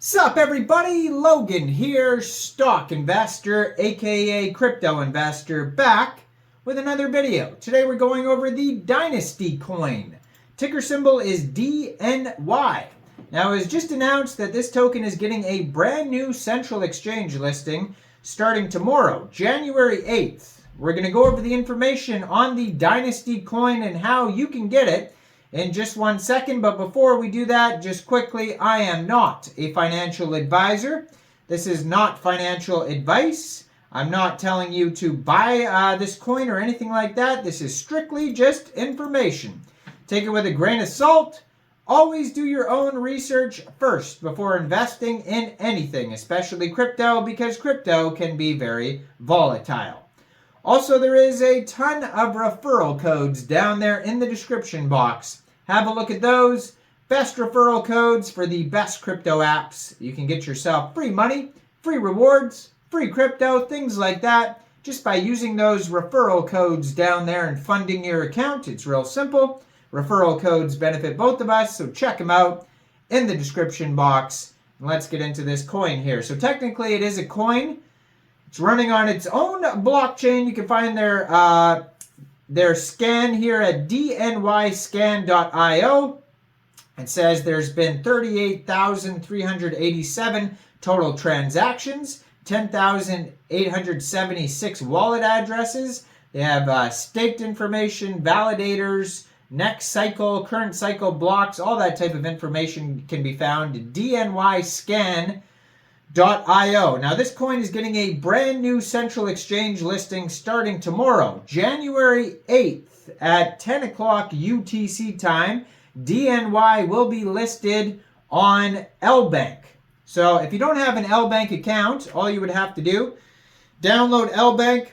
Sup everybody, Logan here, stock investor aka crypto investor, back with another video. Today we're going over the Dynasty coin. Ticker symbol is DNY. Now it was just announced that this token is getting a brand new central exchange listing starting tomorrow, January 8th. We're going to go over the information on the Dynasty coin and how you can get it in just 1 second, but before we do that, just quickly, I am not a financial advisor. This is not financial advice. I'm not telling you to buy this coin or anything like that. This is strictly just information. Take it with a grain of salt. Always do your own research first before investing in anything, especially crypto, because crypto can be very volatile. Also, there is a ton of referral codes down there in the description box. Have a look at those. Best referral codes for the best crypto apps. You can get yourself free money, free rewards, free crypto, things like that, just by using those referral codes down there and funding your account. It's real simple. Referral codes benefit both of us, so check them out in the description box. And let's get into this coin here. So technically it is a coin. It's running on its own blockchain. You can find their scan here at dnyscan.io. It says there's been 38,387 total transactions, 10,876 wallet addresses. They have staked information, validators, next cycle, current cycle blocks, all that type of information can be found at dnyscan.io. Now this coin is getting a brand new central exchange listing starting tomorrow, January 8th at 10 o'clock UTC time. DNY will be listed on Lbank. So if you don't have an Lbank account, all you would have to do, download Lbank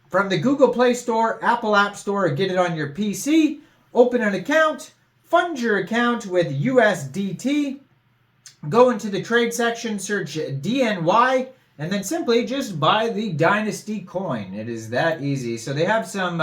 from the Google Play Store, Apple App Store, or get it on your PC, open an account, fund your account with USDT, go into the trade section, search DNY, and then simply just buy the Dynasty coin. It is that easy. So they have some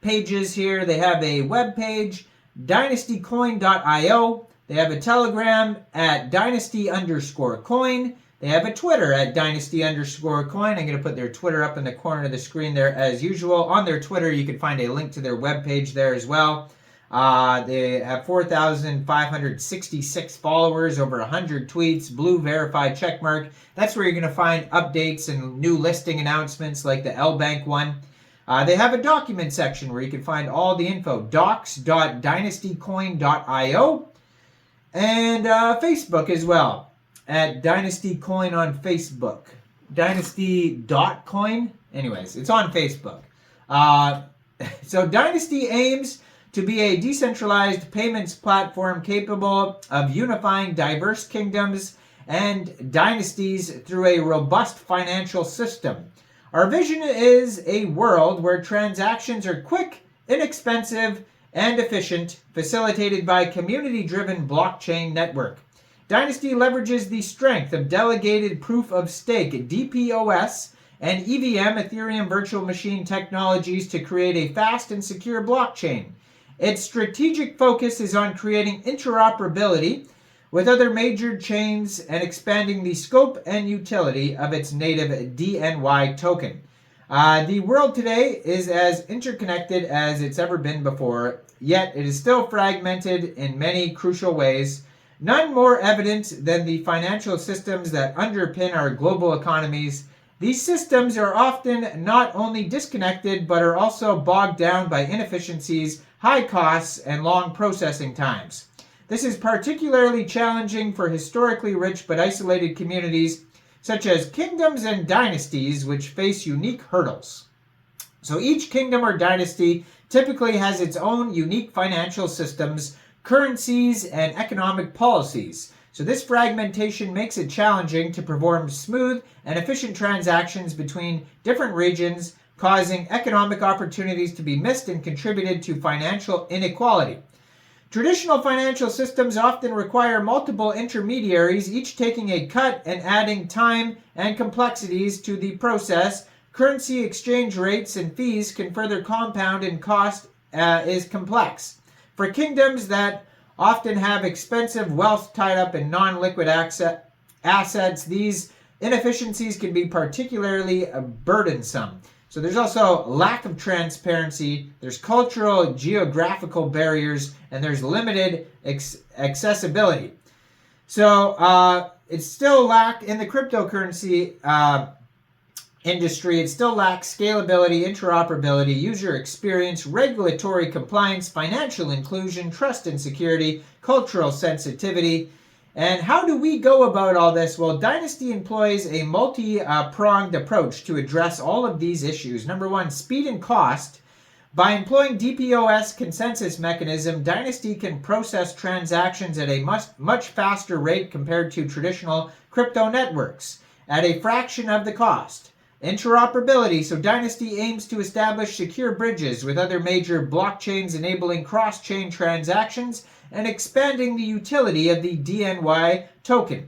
pages here. They have a web page, dynastycoin.io. They have a Telegram at dynasty_coin. They have a Twitter at dynasty_coin. I'm going to put their Twitter up in the corner of the screen there as usual. On their Twitter, you can find a link to their web page there as well. They have 4,566 followers, over 100 tweets, blue verified checkmark. That's where you're going to find updates and new listing announcements like the Lbank one. They have a document section where you can find all the info, docs.dynastycoin.io, and Facebook as well, at Dynasty Coin on Facebook. Dynasty.coin? Anyways, it's on Facebook. So Dynasty aims to be a decentralized payments platform capable of unifying diverse kingdoms and dynasties through a robust financial system. Our vision is a world where transactions are quick, inexpensive, and efficient, facilitated by community-driven blockchain network. Dynasty leverages the strength of delegated proof of stake, Dpos, and EVM, Ethereum Virtual Machine technologies to create a fast and secure blockchain. Its strategic focus is on creating interoperability with other major chains and expanding the scope and utility of its native DNY token. The world today is as interconnected as it's ever been before, yet it is still fragmented in many crucial ways, none more evident than the financial systems that underpin our global economies. These systems are often not only disconnected, but are also bogged down by inefficiencies, high costs, and long processing times. This is particularly challenging for historically rich but isolated communities, such as kingdoms and dynasties, which face unique hurdles. So each kingdom or dynasty typically has its own unique financial systems, currencies, and economic policies. So this fragmentation makes it challenging to perform smooth and efficient transactions between different regions, causing economic opportunities to be missed and contributed to financial inequality. Traditional financial systems often require multiple intermediaries, each taking a cut and adding time and complexities to the process. Currency exchange rates and fees can further compound, and cost is complex. For kingdoms that often have expensive wealth tied up in non-liquid assets, these inefficiencies can be particularly burdensome. So there's also lack of transparency, there's cultural, geographical barriers, and there's limited accessibility. So it's still in the cryptocurrency industry, it still lacks scalability, interoperability, user experience, regulatory compliance, financial inclusion, trust and security, cultural sensitivity. And how do we go about all this? Well, Dynasty employs a multi-pronged approach to address all of these issues. Number one, speed and cost. By employing Dpos consensus mechanism, Dynasty can process transactions at a much faster rate compared to traditional crypto networks, at a fraction of the cost. Interoperability. So Dynasty aims to establish secure bridges with other major blockchains, enabling cross-chain transactions and expanding the utility of the DNY token.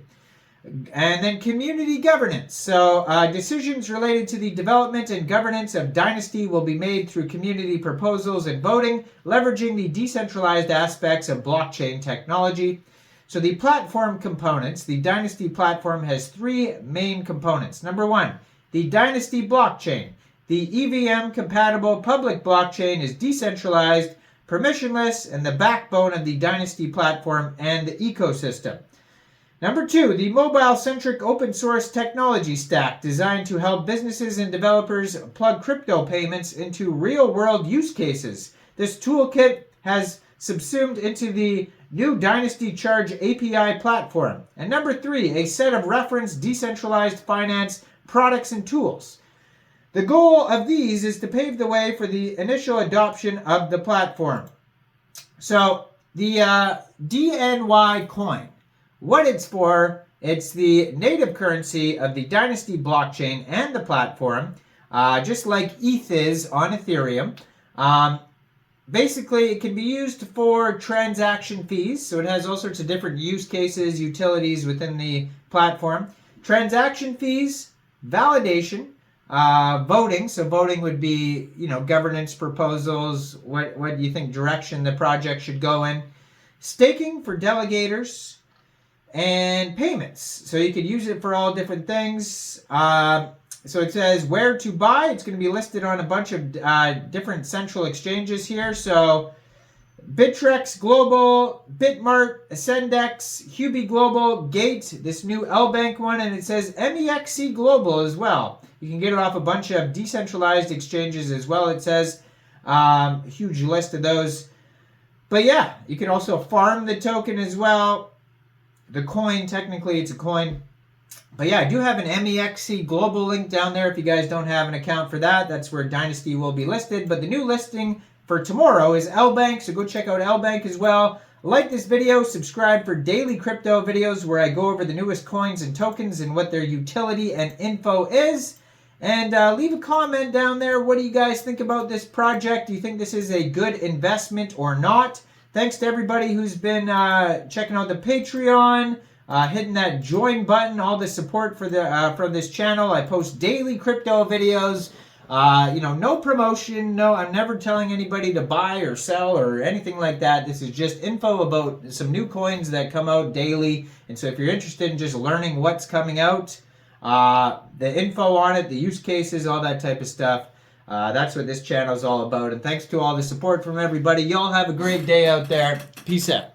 And then community governance. So decisions related to the development and governance of Dynasty will be made through community proposals and voting, leveraging the decentralized aspects of blockchain technology. So the platform components. The Dynasty platform has three main components. Number one, the Dynasty blockchain. The EVM-compatible public blockchain is decentralized, permissionless, and the backbone of the Dynasty platform and the ecosystem. Number two, the mobile-centric open-source technology stack designed to help businesses and developers plug crypto payments into real-world use cases. This toolkit has subsumed into the new Dynasty Charge API platform. And number three, a set of reference decentralized finance products and tools. The goal of these is to pave the way for the initial adoption of the platform. So the DNY coin, what it's for, it's the native currency of the Dynasty blockchain and the platform, just like ETH is on Ethereum. Basically, it can be used for transaction fees, so it has all sorts of different use cases, utilities within the platform. Transaction fees, validation, voting. So voting would be, governance proposals, what do you think direction the project should go in. Staking for delegators, and payments. So you could use it for all different things. So it says where to buy. It's going to be listed on a bunch of different central exchanges here. So Bittrex Global, Bitmart, Ascendex, Huobi Global, Gate, this new Lbank one, and it says MEXC Global as well. You can get it off a bunch of decentralized exchanges as well. It says a huge list of those. But yeah, you can also farm the token as well. The coin, technically it's a coin. But yeah, I do have an MEXC Global link down there if you guys don't have an account for that. That's where Dynasty will be listed. But the new listing for tomorrow is Lbank, so go check out Lbank as well. Like this video, subscribe for daily crypto videos where I go over the newest coins and tokens and what their utility and info is. And leave a comment down there. What do you guys think about this project? Do you think this is a good investment or not? Thanks to everybody who's been checking out the Patreon, hitting that join button, all the support for the from this channel. I post daily crypto videos. No promotion. No, I'm never telling anybody to buy or sell or anything like that. This is just info about some new coins that come out daily. And so if you're interested in just learning what's coming out, the info on it, the use cases, all that type of stuff, that's what this channel is all about. And thanks to all the support from everybody. Y'all have a great day out there. Peace out.